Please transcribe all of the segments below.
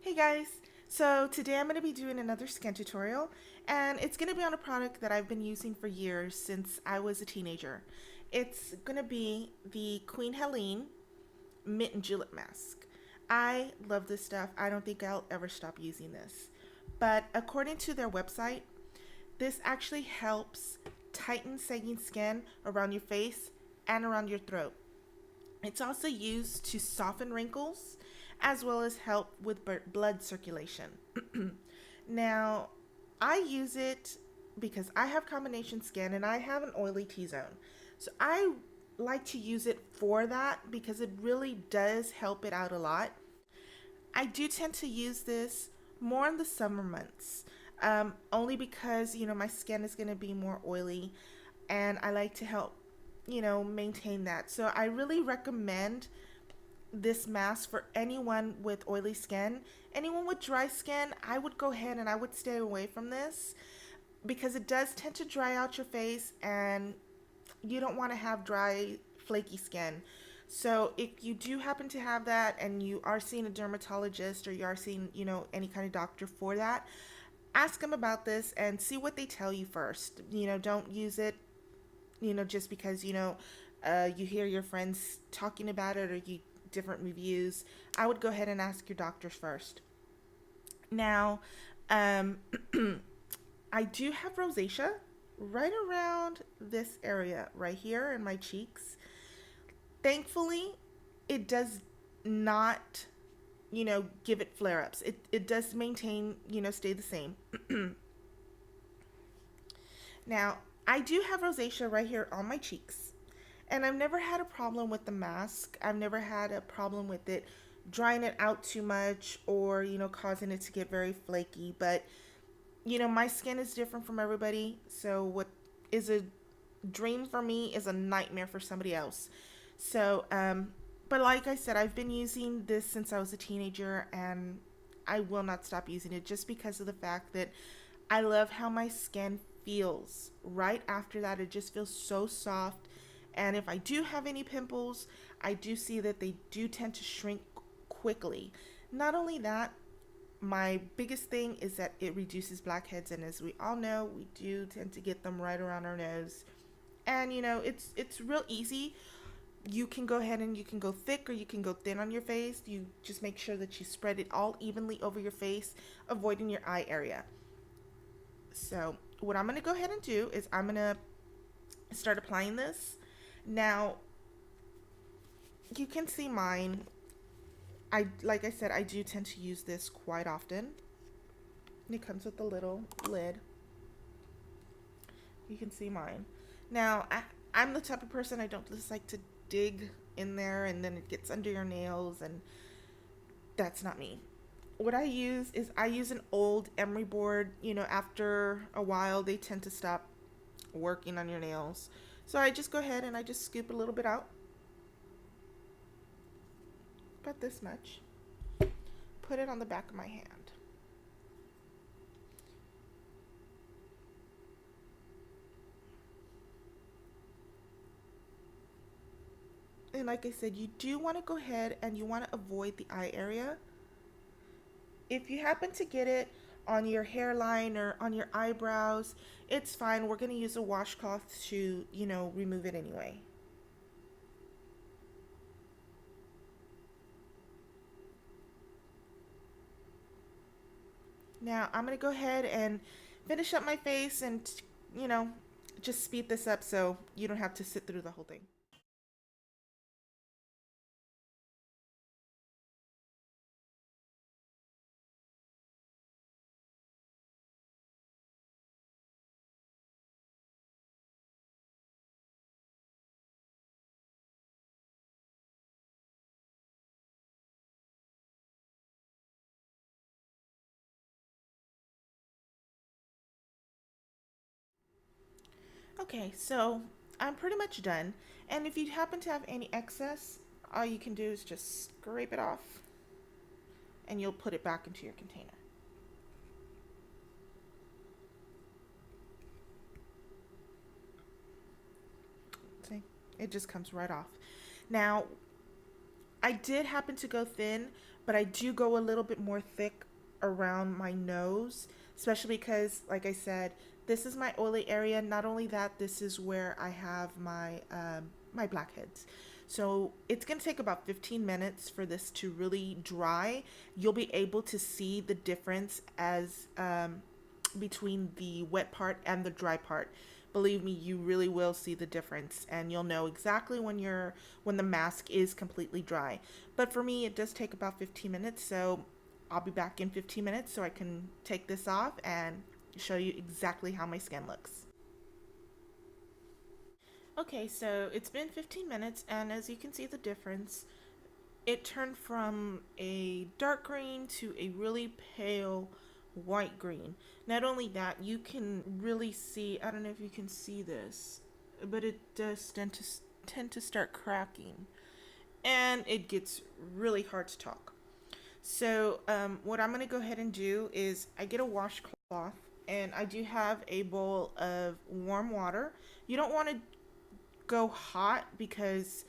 Hey guys, so today I'm going to be doing another skin tutorial, and it's going to be on a product that I've been using for years since I was a teenager. It's going to be the Queen Helene Mint and Julep Mask. I love this stuff. I don't think I'll ever stop using this. But according to their website, this actually helps tighten sagging skin around your face and around your throat. It's also used to soften wrinkles as well as help with blood circulation. Now, I use it because I have combination skin and I have an oily T-zone. So I like to use it for that because it really does help it out a lot. I do tend to use this more in the summer months, only because, my skin is going to be more oily and I like to help, maintain that. So I really recommend this mask for anyone with oily skin. Anyone with dry skin, I would go ahead and I would stay away from this because it does tend to dry out your face and you don't want to have dry, flaky skin. So if you do happen to have that and you are seeing a dermatologist or you are seeing, any kind of doctor for that, ask them about this and see what they tell you first. Don't use it, just because, you hear your friends talking about it or you different reviews. I would go ahead and ask your doctors first. Now, um, I do have rosacea right around this area right here in my cheeks. Thankfully, it does not, give it flare ups. It does maintain, stay the same. Now, I do have rosacea right here on my cheeks. And I've never had a problem with the mask. I've never had a problem with it drying it out too much or, causing it to get very flaky. But, my skin is different from everybody. So what is a dream for me is a nightmare for somebody else. So, but like I said, I've been using this since I was a teenager and I will not stop using it just because of the fact that I love how my skin feels. Right after that, it just feels so soft. And if I do have any pimples, I do see that they do tend to shrink quickly. Not only that, my biggest thing is that it reduces blackheads, and as we all know, we do tend to get them right around our nose. And it's real easy. You can go ahead and you can go thick or you can go thin on your face. You just make sure that you spread it all evenly over your face, avoiding your eye area. So what I'm going to go ahead and do is I'm going to start applying this. Now, you can see mine. Like I said, I do tend to use this quite often. It comes with a little lid. You can see mine. Now, I'm the type of person, I don't just like to dig in there and then it gets under your nails, and that's not me. What I use is I use an old emery board. After a while, they tend to stop working on your nails. So I just go ahead and I just scoop a little bit out. About this much. Put it on the back of my hand. And like I said, you do want to go ahead and you want to avoid the eye area. If you happen to get it on your hairline or on your eyebrows, it's fine. We're going to use a washcloth to, remove it anyway. Now, I'm going to go ahead and finish up my face and, you know, just speed this up so you don't have to sit through the whole thing. Okay, so I'm pretty much done. And if you happen to have any excess, all you can do is just scrape it off and you'll put it back into your container. See, it just comes right off. Now, I did happen to go thin, but I do go a little bit more thick around my nose, especially because, like I said, this is my oily area. Not only that, this is where I have my blackheads. So it's gonna take about 15 minutes for this to really dry. You'll be able to see the difference as between the wet part and the dry part. Believe me, you really will see the difference, and you'll know exactly when the mask is completely dry. But for me, it does take about 15 minutes, so I'll be back in 15 minutes so I can take this off and show you exactly how my skin looks. Okay, so it's been 15 minutes, and as you can see the difference, it turned from a dark green to a really pale white green. Not only that, you can really see, I don't know if you can see this, but it does tend to start cracking, and it gets really hard to talk. So what I'm going to go ahead and do is I get a washcloth, and I do have a bowl of warm water. You don't want to go hot because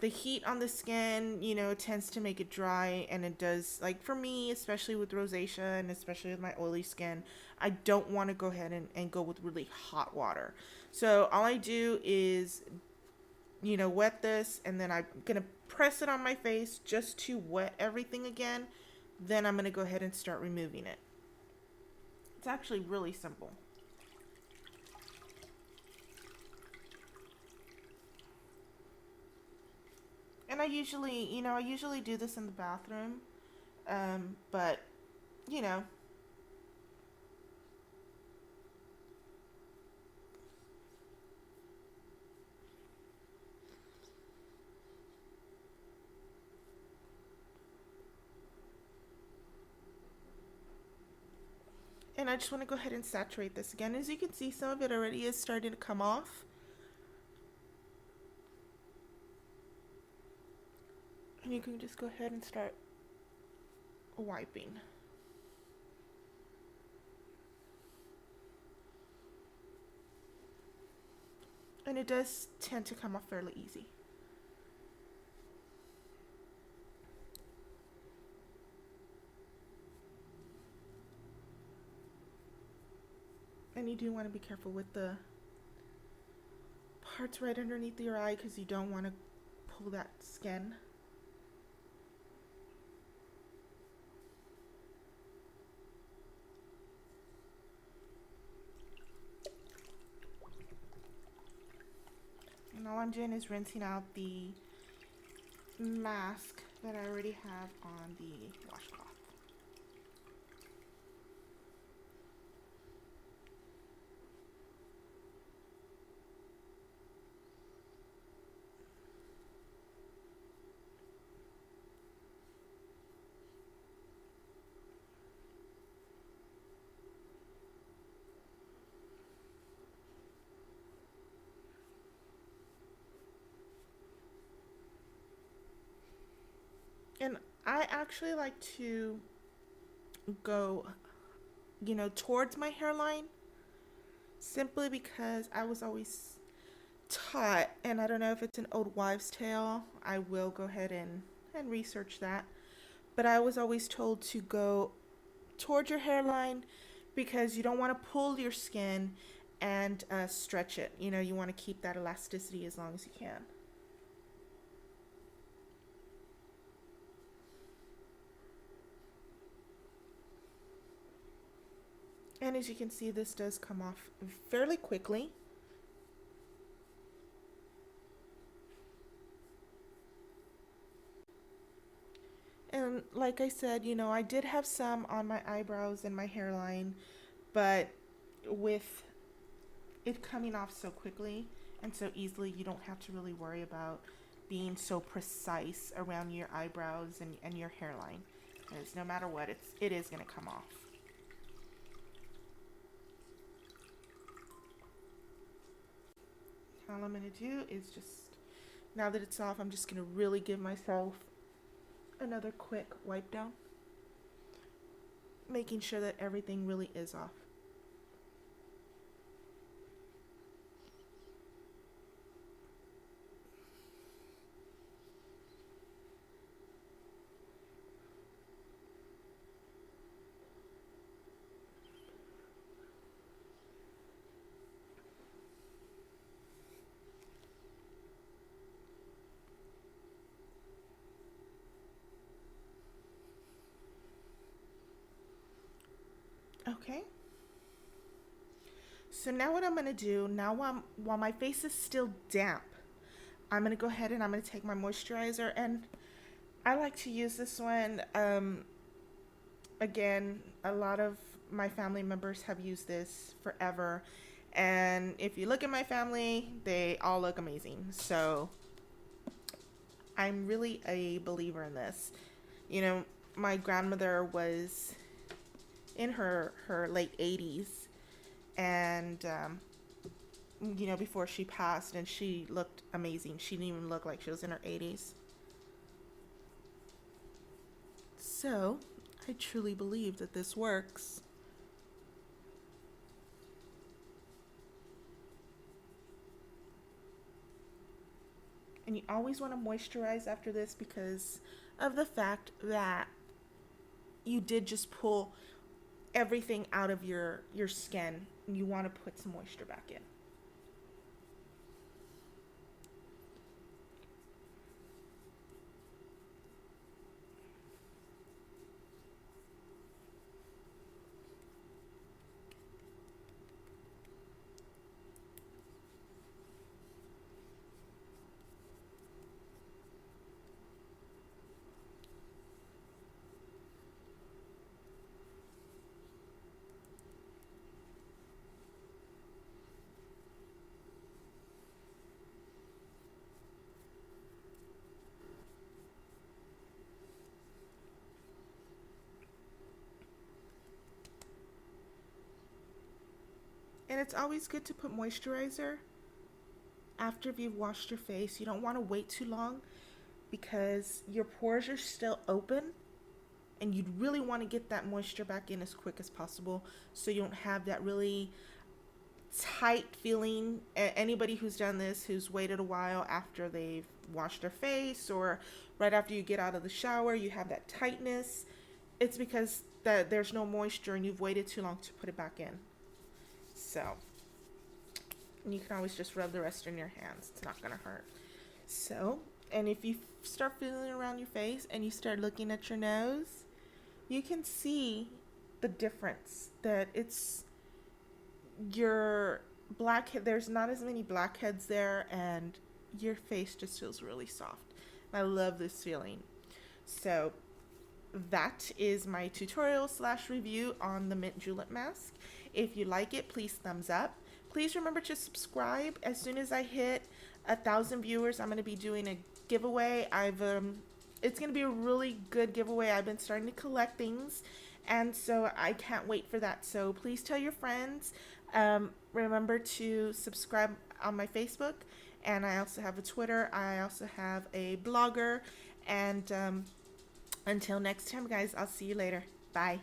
the heat on the skin, tends to make it dry, and it does, like for me, especially with rosacea and especially with my oily skin, I don't want to go ahead and go with really hot water. So all I do is, wet this, and then I'm going to press it on my face just to wet everything again. Then I'm going to go ahead and start removing it. It's actually really simple. And I usually do this in the bathroom, but you know, and I just want to go ahead and saturate this again. As you can see, some of it already is starting to come off, and you can just go ahead and start wiping. And it does tend to come off fairly easy. And you do want to be careful with the parts right underneath your eye because you don't want to pull that skin. And all I'm doing is rinsing out the mask that I already have on the washcloth. And I actually like to go, towards my hairline simply because I was always taught, and I don't know if it's an old wives' tale, I will go ahead and research that. But I was always told to go towards your hairline because you don't want to pull your skin and stretch it. You want to keep that elasticity as long as you can. And as you can see, this does come off fairly quickly. And like I said, I did have some on my eyebrows and my hairline, but with it coming off so quickly and so easily, you don't have to really worry about being so precise around your eyebrows and your hairline. Because no matter what, it is going to come off. All I'm going to do is just, now that it's off, I'm just going to really give myself another quick wipe down, making sure that everything really is off. Okay. So now what I'm going to do, now while my face is still damp, I'm going to go ahead and I'm going to take my moisturizer, and I like to use this one. Again, a lot of my family members have used this forever. And if you look at my family, they all look amazing. So I'm really a believer in this. You know, my grandmother was in her late 80s, and before she passed, and she looked amazing. She didn't even look like she was in her 80s. So I truly believe that this works. And you always want to moisturize after this because of the fact that you did just pull everything out of your skin. You want to put some moisture back in. And it's always good to put moisturizer after you've washed your face. You don't want to wait too long because your pores are still open, and you'd really want to get that moisture back in as quick as possible so you don't have that really tight feeling. Anybody who's done this, who's waited a while after they've washed their face or right after you get out of the shower, you have that tightness. It's because there's no moisture and you've waited too long to put it back in. So you can always just rub the rest in your hands. It's not gonna hurt. So, and if you start feeling around your face and you start looking at your nose, you can see the difference, that it's your blackhead, there's not as many blackheads there, and your face just feels really soft. I love this feeling. So that is my tutorial / review on the Mint Julep Mask. If you like it, please thumbs up. Please remember to subscribe. As soon as I hit 1,000 viewers, I'm going to be doing a giveaway. It's going to be a really good giveaway. I've been starting to collect things, and so I can't wait for that. So please tell your friends. Remember to subscribe on my Facebook, and I also have a Twitter. I also have a blogger, and until next time, guys, I'll see you later. Bye.